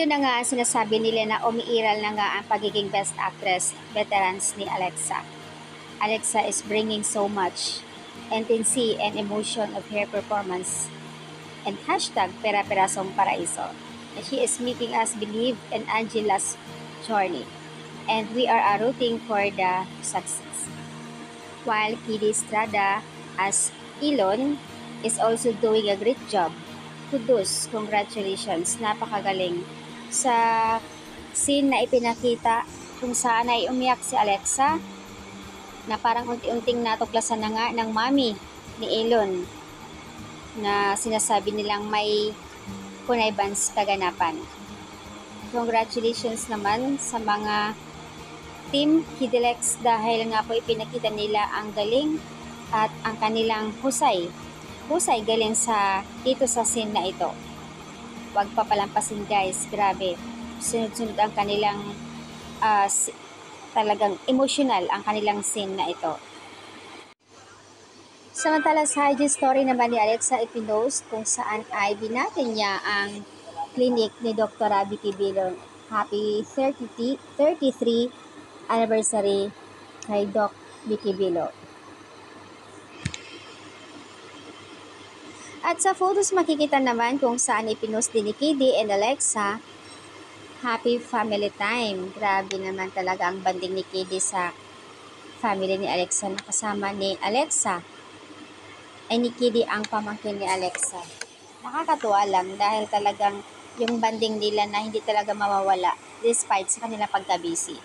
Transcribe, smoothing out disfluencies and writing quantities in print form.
Dito na nga sinasabi nila na umiiral na nga ang pagiging best actress veterans ni Alexa. Alexa is bringing so much intensity and emotion of her performance and hashtag pera-perasong paraiso. And she is making us believe in Angela's journey and we are rooting for the success. While Kidi Estrada as Elon is also doing a great job. Kudos, congratulations, napakagaling. Sa scene na ipinakita kung saan ay umiyak si Alexa, na parang unti-unting natuklasan na nga ng mami ni Elon na sinasabi nilang may connivenance kaganapan. Congratulations naman sa mga Team Kidilex dahil nga po ipinakita nila ang galing at ang kanilang husay galing dito sa scene na ito. Huwag papalampasin guys, grabe. Sunod-sunod ang kanilang talagang emotional ang kanilang scene na ito. Samantala sa IG story naman ni Alexa ipinost kung saan ay binatin niya ang clinic ni Dr. Vicky Bilon. Happy 33 anniversary kay Doc Vicky Bilo. At sa photos makikita naman kung saan ipinost din ni Kidi and Alexa, happy family time. Grabe naman talaga ang banding ni Kidi sa family ni Alexa. Nakasama ni Alexa ay ni Kidi ang pamangkin ni Alexa. Nakakatuwa lang dahil talagang yung banding nila na hindi talaga mawawala despite sa kanilang pagka-busy.